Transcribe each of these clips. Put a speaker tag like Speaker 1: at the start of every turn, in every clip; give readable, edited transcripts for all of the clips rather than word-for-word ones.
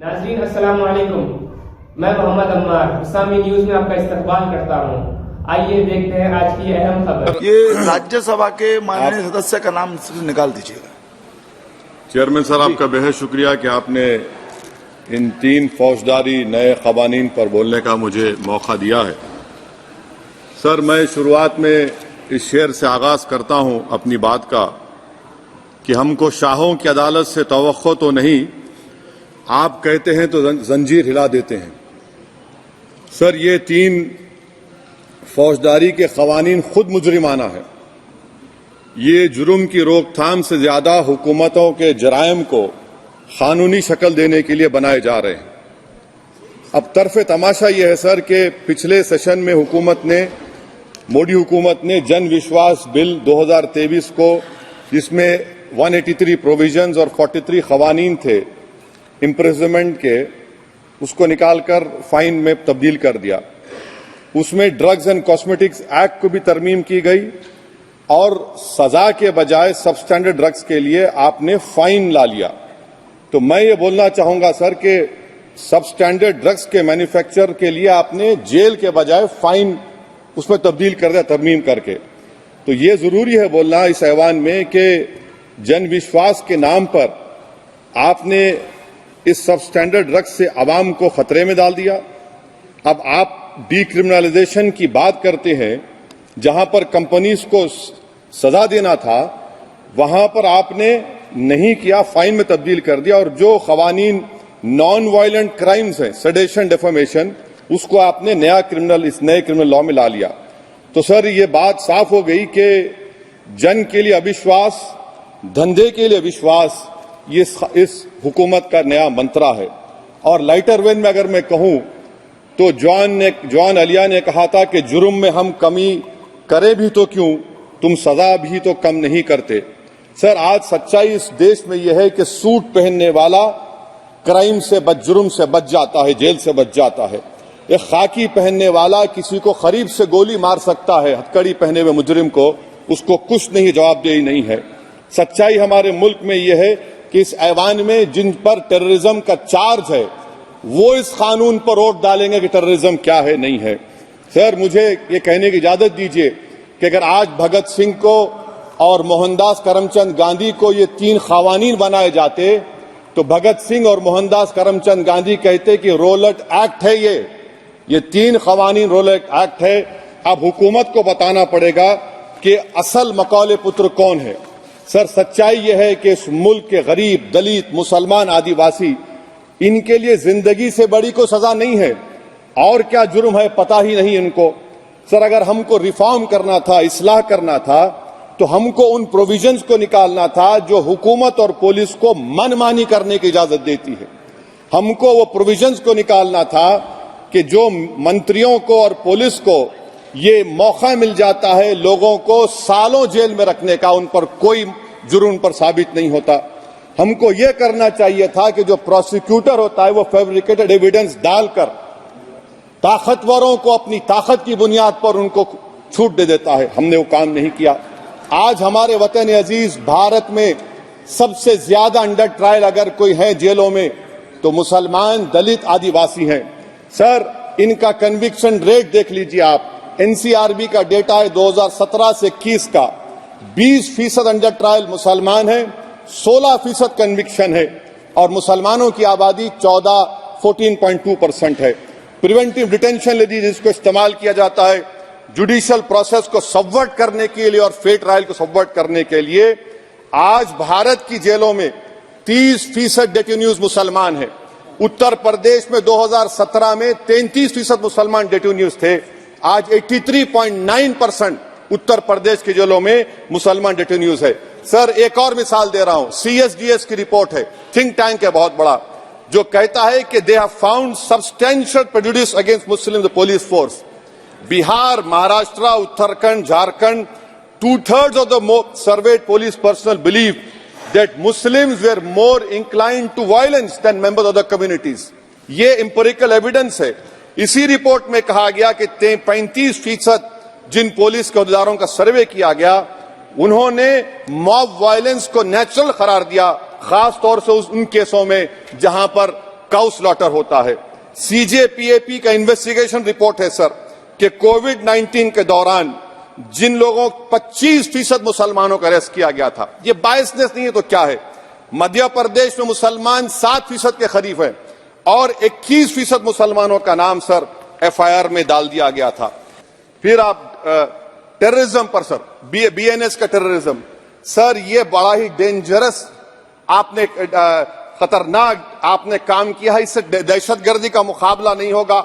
Speaker 1: नाज़रीन अस्सलाम वालेकुम। मैं मोहम्मद अम्मार इस्लामी न्यूज में आपका इस्तकबाल करता हूँ। आइए देखते हैं आज की अहम खबर।
Speaker 2: ये राज्यसभा के माननीय सदस्य का नाम निकाल दीजिएगा।
Speaker 3: चेयरमैन सर, आपका बेहद शुक्रिया कि आपने इन 3 फौजदारी नए कवानीन पर बोलने का मुझे मौका दिया है। सर, मैं शुरुआत में इस शेर से आगाज करता हूं अपनी बात का कि हमको शाहों की अदालत से तवक्को तो नहीं, आप कहते हैं तो जंजीर हिला देते हैं। सर, ये 3 फौजदारी के कवानीन खुद मुजरिमाना है। ये जुर्म की रोकथाम से ज्यादा हुकूमतों के जराइम को कानूनी शक्ल देने के लिए बनाए जा रहे हैं। अब तरफे तमाशा यह है सर कि पिछले सेशन में मोदी हुकूमत ने जन विश्वास बिल 2023 को, जिसमें 183 प्रोविजंस और 43 कवानीन थे इम्प्रिजनमेंट के, उसको निकालकर फाइन में तब्दील कर दिया। उसमें ड्रग्स एंड कॉस्मेटिक्स एक्ट को भी तरमीम की गई और सजा के बजाय सबस्टैंडर्ड ड्रग्स के लिए आपने फाइन ला लिया। तो मैं ये बोलना चाहूंगा सर कि सबस्टैंडर्ड ड्रग्स के मैन्युफैक्चर के लिए आपने जेल के बजाय फाइन उसमें तब्दील कर दिया तरमीम करके। तो ये जरूरी है बोलना इस ऐवान में कि जन विश्वास के नाम पर आपने इस सबस्टैंडर्ड ड्रग्स से आवाम को खतरे में डाल दिया। अब आप डीक्रिमिनलाइजेशन की बात करते हैं, जहां पर कंपनीज को सजा देना था वहां पर आपने नहीं किया, फाइन में तब्दील कर दिया। और जो कवानीन नॉन वायलेंट क्राइम्स हैं, सेडेशन, डेफेमेशन, उसको आपने इस नए क्रिमिनल लॉ में ला लिया। तो सर, ये बात साफ हो गई कि जन के लिए अविश्वास, धंधे के लिए विश्वास, ये इस हुकूमत का नया मंत्रा है। और लाइटर वेन में अगर मैं कहूं तो जॉन अलिया ने कहा था कि जुर्म में हम कमी करें भी तो क्यों, तुम सजा भी तो कम नहीं करते। सर, आज सच्चाई इस देश में यह है कि सूट पहनने वाला क्राइम से जुर्म से बच जाता है, जेल से बच जाता है। एक खाकी पहनने वाला किसी को करीब से गोली मार सकता है, हथकड़ी पहने हुए मुजरिम को, उसको कुछ नहीं, जवाबदेही नहीं है। सच्चाई हमारे मुल्क में यह है कि इस ऐवान में जिन पर टेररिज्म का चार्ज है वो इस कानून पर वोट डालेंगे कि टेररिज्म क्या है, नहीं है। सर, मुझे ये कहने की इजाजत दीजिए कि अगर आज भगत सिंह को और मोहनदास करमचंद गांधी को ये 3 कवानीन बनाए जाते तो भगत सिंह और मोहनदास करमचंद गांधी कहते कि रोलट एक्ट है, ये 3 कवानीन रोलट एक्ट है। अब हुकूमत को बताना पड़ेगा कि असल मकौले पुत्र कौन है। सर, सच्चाई यह है कि इस मुल्क के गरीब, दलित, मुसलमान, आदिवासी, इनके लिए जिंदगी से बड़ी कोई सजा नहीं है। और क्या जुर्म है पता ही नहीं इनको। सर, अगर हमको रिफॉर्म करना था, इस्लाह करना था, तो हमको उन प्रोविजंस को निकालना था जो हुकूमत और पुलिस को मनमानी करने की इजाजत देती है। हमको वो प्रोविजंस को निकालना था कि जो मंत्रियों को और पुलिस को ये मौका मिल जाता है लोगों को सालों जेल में रखने का, उन पर कोई जुर्म पर साबित नहीं होता। हमको ये करना चाहिए था कि जो प्रोसिक्यूटर होता है वो फैब्रिकेटेड एविडेंस डालकर ताकतवरों को अपनी ताकत की बुनियाद पर उनको छूट दे देता है। हमने वो काम नहीं किया। आज हमारे वतन अजीज भारत में सबसे ज्यादा अंडर ट्रायल अगर कोई है जेलों में तो मुसलमान, दलित, आदिवासी हैं। सर, इनका कन्विक्शन रेट देख लीजिए आप। एनसीआरबी का डेटा है 2017 से 21 का, 20% अंडर ट्रायल मुसलमान है, 16% कन्विक्शन है और मुसलमानों की आबादी 14.2% है। प्रिवेंटिव डिटेंशन यदि जिसको इस्तेमाल किया जाता है जुडिशियल प्रोसेस को सबवर्ट करने के लिए और फेयर ट्रायल को सबवर्ट करने के लिए, आज भारत की जेलों में 30% डेटेन्यूज मुसलमान हैं। उत्तर प्रदेश में 2017 में 33% मुसलमान डेटेन्यूज थे। आज 83.9% उत्तर प्रदेश की जेलों में मुसलमान डेटेन्यूज है। सर, एक और मिसाल दे रहा हूं, CSDS की रिपोर्ट है, थिंक टैंक है बहुत बड़ा, जो कहता है कि they have found substantial prejudice against Muslim the police force. Bihar, Maharashtra, Uttarakhand, Jharkhand, 2/3 of the surveyed police personnel believe that Muslims were more inclined to violence than members of the communities. ये empirical evidence है। इसी रिपोर्ट में कहा गया कि 35% जिन police के अहदेदारों का सर्वे किया गया उन्होंने मॉब वायलेंस को नेचुरल करार दिया, खास तौर से उन केसों में जहां पर काउ स्लॉटर होता है। सीजेपीएपी का इन्वेस्टिगेशन रिपोर्ट है सर कि कोविड-19 के दौरान जिन लोगों 25% मुसलमानों का अरेस्ट किया गया था, ये बायसनेस नहीं है तो क्या है। मध्य प्रदेश में मुसलमान 7% के करीब है और 21% मुसलमानों का नाम सर एफआईआर में डाल दिया गया था। फिर आप टेररिज्म पर सर, बीएनएस का टेररिज्म सर, ये बड़ा ही डेंजरस आपने खतरनाक आपने काम किया है। इससे दहशतगर्दी का मुकाबला नहीं होगा,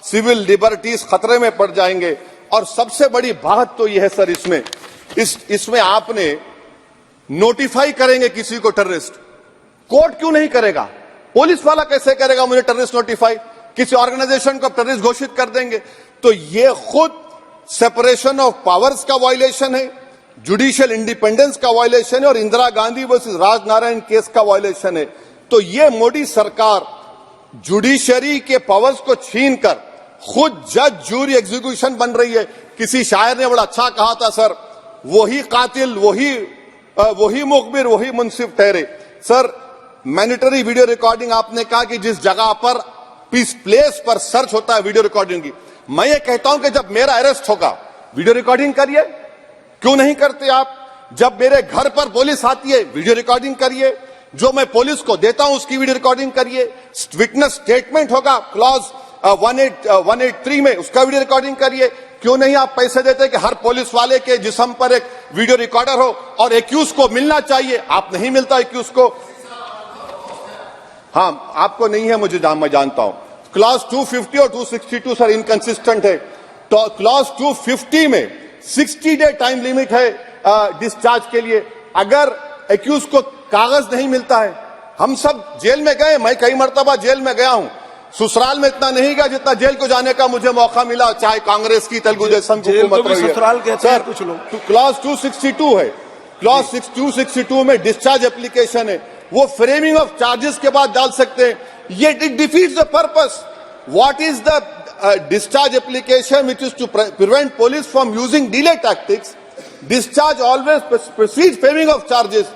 Speaker 3: सिविल लिबर्टीज खतरे में पड़ जाएंगे। और सबसे बड़ी बात तो यह है सर, इसमें आपने नोटिफाई करेंगे किसी को टेररिस्ट, कोर्ट क्यों नहीं करेगा? पुलिस वाला कैसे करेगा मुझे टेररिस्ट नोटिफाई? किसी ऑर्गेनाइजेशन को टेररिस्ट घोषित कर देंगे तो यह खुद सेपरेशन ऑफ पावर्स का वायलेशन है, जुडिशियल इंडिपेंडेंस का वायलेशन है और इंदिरा गांधी वर्सेस राजनारायण केस का वायलेशन है। तो यह मोदी सरकार जुडिशरी के पावर्स को छीनकर खुद जज जूरी एग्जीक्यूशन बन रही है। किसी शायर ने बड़ा अच्छा कहा था सर, वही कातिल वही मुखबिर वही मुंसिफ ठहरे। सर मैंडेटरी वीडियो रिकॉर्डिंग आपने कहा कि जिस जगह पर इस प्लेस पर सर्च होता है वीडियो रिकॉर्डिंग की, मैं ये कहता हूं कि जब मेरा अरेस्ट होगा वीडियो रिकॉर्डिंग करिए, क्यों नहीं करते आप? जब मेरे घर पर पुलिस आती है वीडियो रिकॉर्डिंग करिए, जो मैं पुलिस को देता हूं उसकी वीडियो रिकॉर्डिंग करिए। विटनेस स्टेटमेंट होगा क्लॉज 183 में, उसका वीडियो रिकॉर्डिंग करिए। क्यों नहीं आप पैसे देते कि हर पुलिस वाले के जिस्म पर एक वीडियो रिकॉर्डर हो और एक्यूज को मिलना चाहिए, आप नहीं मिलता एक्यूज को। हाँ आपको नहीं है, मैं जानता हूं। क्लॉज 250 और 262 सर इनकंसिस्टेंट है। तो क्लॉज 250 में 60 डे टाइम लिमिट है डिस्चार्ज के लिए। अगर एक्यूज को कागज नहीं मिलता है, हम सब जेल में गए, मैं कई मर्तबा जेल में गया हूं, ससुराल में इतना नहीं गया जितना जेल को जाने का मुझे मौका मिला, चाहे कांग्रेस की तेलुगु देशम की हुकूमत रही है।
Speaker 2: ससुराल कहते हैं कुछ लोग।
Speaker 3: क्लॉज 262 है, क्लॉज 262 में डिस्चार्ज एप्लीकेशन है, वो फ्रेमिंग ऑफ चार्जेस के बाद डाल सकते हैं। ये it defeats the purpose. What is the discharge application which is to prevent police from using delay tactics? Discharge always precedes framing of charges.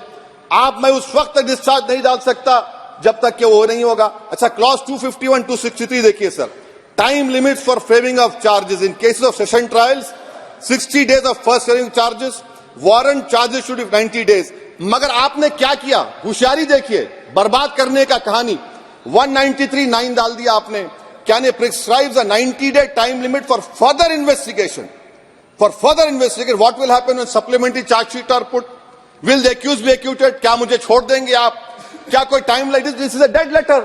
Speaker 3: आप मैं उस वक्त तक डिस्चार्ज नहीं डाल सकता जब तक कि वो नहीं होगा। अच्छा क्लॉज 251 263 देखिए sir, time limits for framing of charges in cases of session trials 60 days of first hearing charges, warrant charges should be 90 days। मगर आपने क्या किया, होशियारी देखिए, बर्बाद करने का कहानी। 193(9) डाल दिया आपने। Can it prescribes a 90-day time limit for further investigation? For further investigation, what will happen when supplementary charge sheet are put? Will the accused be acquitted? क्या मुझे छोड़ देंगे आप? क्या कोई time like this is a dead letter?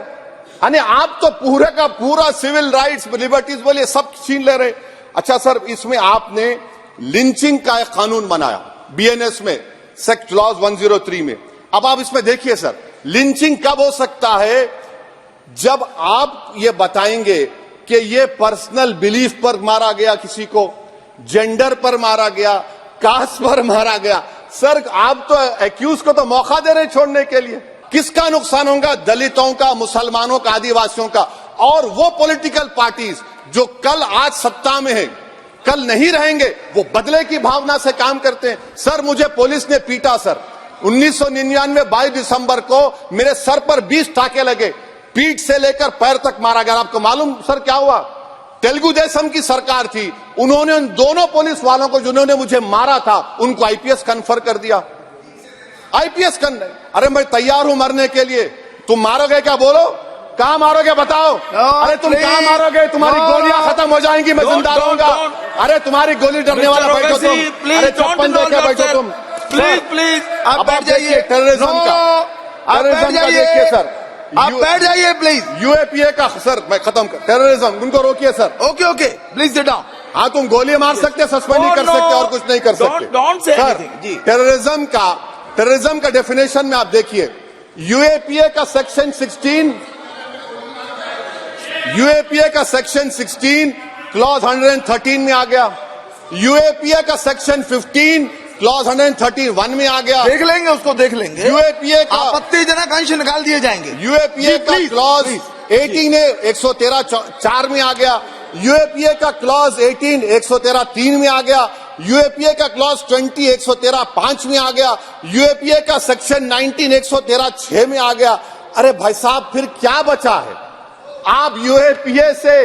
Speaker 3: यानी आप तो पूरे का पूरा सिविल राइट्स लिबर्टीज बोलिए सब छीन ले रहे। अच्छा सर, इसमें आपने लिंचिंग का एक कानून बनाया बीएनएस में, सेक्ट क्लॉज 103 में। अब आप इसमें देखिए सर, लिंचिंग कब हो सकता है? जब आप ये बताएंगे कि ये पर्सनल बिलीफ पर मारा गया, किसी को जेंडर पर मारा गया, कास्ट पर मारा गया। सर आप तो एक्यूज को तो मौका दे रहे छोड़ने के लिए। किसका नुकसान होगा? दलितों का, मुसलमानों का, आदिवासियों का। और वो पॉलिटिकल पार्टीज जो कल आज सत्ता में है, कल नहीं रहेंगे, वो बदले की भावना से काम करते हैं। सर मुझे पुलिस ने पीटा सर, 1999 22 दिसंबर को मेरे सर पर 20 टाके लगे, पीठ से लेकर पैर तक मारा गया। आपको मालूम सर क्या हुआ? तेलुगु देशम की सरकार थी, उन्होंने उन दोनों पुलिस वालों को जिन्होंने मुझे मारा था उनको आईपीएस कन्फर कर दिया। आईपीएस अरे मैं तैयार हूं मरने के लिए। तुम मारोगे क्या? बोलो कहां मारोगे बताओ। अरे तुम कहां मारोगे? तुम्हारी गोलियां खत्म हो जाएंगी, मैं जिंदा रहूंगा। अरे तुम्हारी गोली डरने वाला बैठो तुम। अरे चप्पन देके बैठो तुम।
Speaker 2: प्लीज आप बैठ जाइए।
Speaker 3: टेररिज्म का देखिए सर,
Speaker 2: आप बैठ जाइए प्लीज।
Speaker 3: यूएपीए का सर मैं खत्म कर, टेररिज्म उनको रोकिए sir.
Speaker 2: Okay please sit down.
Speaker 3: हाँ तुम गोली मार सकते, सस्पेंड नहीं कर सकते और कुछ नहीं कर सकते। सर टेररिज्म का डेफिनेशन में आप देखिए, यूएपीए का सेक्शन 16 क्लॉज 113 में आ गया। यूएपीए का सेक्शन 15 क्लॉज 131 में आ गया।
Speaker 2: देख लेंगे उसको, देख लेंगे।
Speaker 3: यूएपीए का
Speaker 2: आपत्तिजनक अंश निकाल दिए जाएंगे।
Speaker 3: यूएपीए का क्लॉज 18 113(4) में आ गया। यूएपीए का क्लॉज 18 113(3) में आ गया। यूएपीए का क्लॉज 20 113(5) में आ गया। यूएपीए का सेक्शन 19 113(6) में आ गया। अरे भाई साहब फिर क्या बचा है? आप यूएपीए से,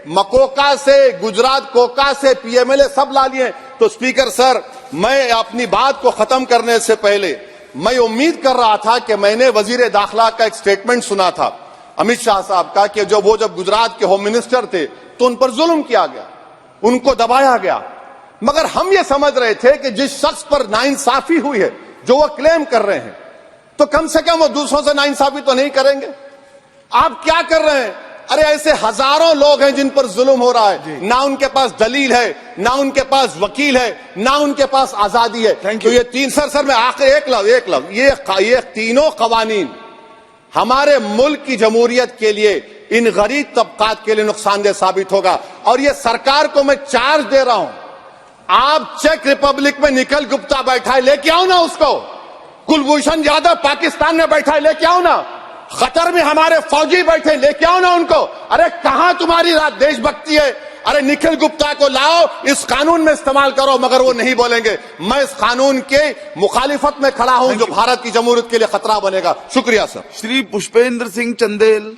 Speaker 3: मकोका से, गुजरात कोका से पीएमएलए सब ला लिए। तो स्पीकर सर, मैं अपनी बात को खत्म करने से पहले मैं उम्मीद कर रहा था कि मैंने वजीर दाखिला का एक स्टेटमेंट सुना था अमित शाह साहब का कि जब गुजरात के होम मिनिस्टर थे तो उन पर जुल्म किया गया, उनको दबाया गया। मगर हम ये समझ रहे थे कि जिस शख्स पर नाइंसाफी हुई है, जो वो क्लेम कर रहे हैं, तो कम से कम वो दूसरों से नाइंसाफी तो नहीं करेंगे। आप क्या कर रहे हैं? अरे ऐसे हजारों लोग हैं जिन पर जुल्म हो रहा है, ना उनके पास दलील है, ना उनके पास वकील है, ना उनके पास आजादी है। तो ये तीन सर मैं आखिर एक लव ये तीनों कवानीन हमारे मुल्क की जमहूरियत के लिए, इन गरीब तबकात के लिए नुकसानदेह साबित होगा। और ये सरकार को मैं चार्ज दे रहा हूं, आप चेक रिपब्लिक में निखिल गुप्ता बैठा है, लेके आओ ना उसको। कुलभूषण यादव पाकिस्तान में बैठा है, लेके आओ ना। कतर में हमारे फौजी बैठे, लेके आओ ना उनको। अरे कहां तुम्हारी देशभक्ति है? अरे निखिल गुप्ता को लाओ, इस कानून में इस्तेमाल करो। मगर वो नहीं बोलेंगे। मैं इस कानून के मुखालिफत में खड़ा हूं जो भारत की जमहूरियत के लिए खतरा बनेगा। शुक्रिया सर।
Speaker 2: श्री पुष्पेंद्र सिंह चंदेल।